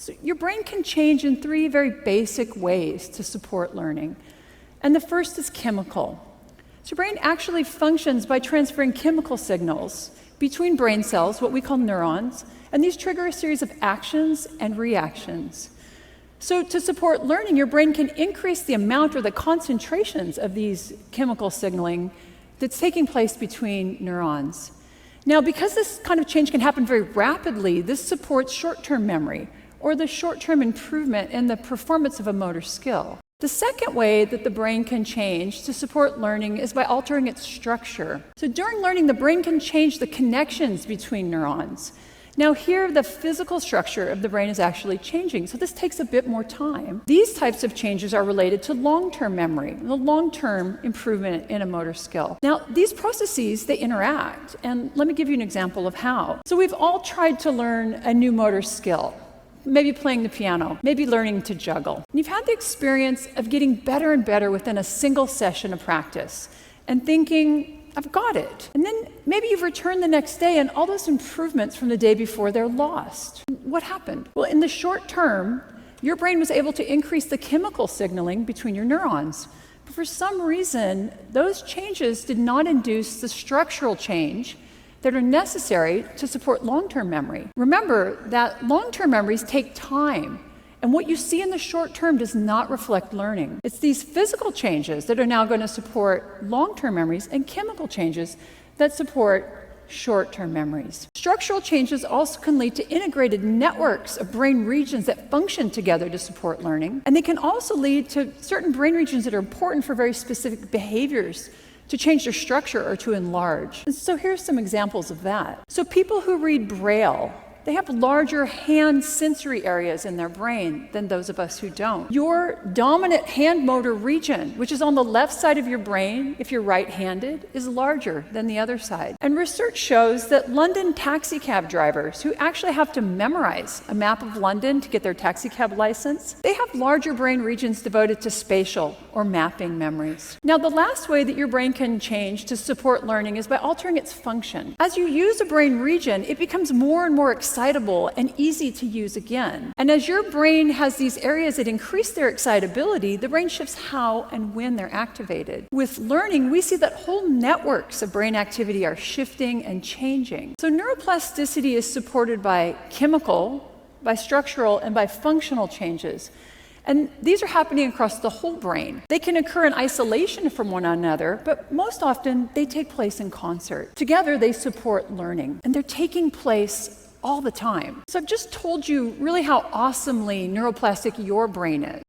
So your brain can change in three very basic ways to support learning. And the first is chemical. So your brain actually functions by transferring chemical signals between brain cells, what we call neurons, and these trigger a series of actions and reactions. So to support learning, your brain can increase the amount or the concentrations of these chemical signaling that's taking place between neurons. Now, because this kind of change can happen very rapidly, this supports short-term memory, or the short-term improvement in the performance of a motor skill. The second way that the brain can change to support learning is by altering its structure. So during learning, the brain can change the connections between neurons. Now here, the physical structure of the brain is actually changing, so this takes a bit more time. These types of changes are related to long-term memory, the long-term improvement in a motor skill. Now, these processes, they interact, and let me give you an example of how. So we've all tried to learn a new motor skill. Maybe playing the piano, maybe learning to juggle. And you've had the experience of getting better and better within a single session of practice and thinking, I've got it. And then maybe you've returned the next day and all those improvements from the day before, they're lost. What happened? Well, in the short term, your brain was able to increase the chemical signaling between your neurons. But for some reason, those changes did not induce the structural change that are necessary to support long-term memory. Remember that long-term memories take time, and what you see in the short term does not reflect learning. It's these physical changes that are now going to support long-term memories and chemical changes that support short-term memories. Structural changes also can lead to integrated networks of brain regions that function together to support learning, and they can also lead to certain brain regions that are important for very specific behaviors to change their structure or to enlarge. And so here's some examples of that. So people who read Braille, they have larger hand sensory areas in their brain than those of us who don't. Your dominant hand motor region, which is on the left side of your brain if you're right-handed, is larger than the other side. And research shows that London taxi cab drivers who actually have to memorize a map of London to get their taxi cab license, they have larger brain regions devoted to spatial or mapping memories. Now, the last way that your brain can change to support learning is by altering its function. As you use a brain region, it becomes more and more excitable and easy to use again. And as your brain has these areas that increase their excitability, the brain shifts how and when they're activated. With learning, we see that whole networks of brain activity are shifting and changing. So neuroplasticity is supported by chemical, by structural, and by functional changes. And these are happening across the whole brain. They can occur in isolation from one another, but most often they take place in concert. Together, they support learning, and they're taking place all the time. So I've just told you really how awesomely neuroplastic your brain is.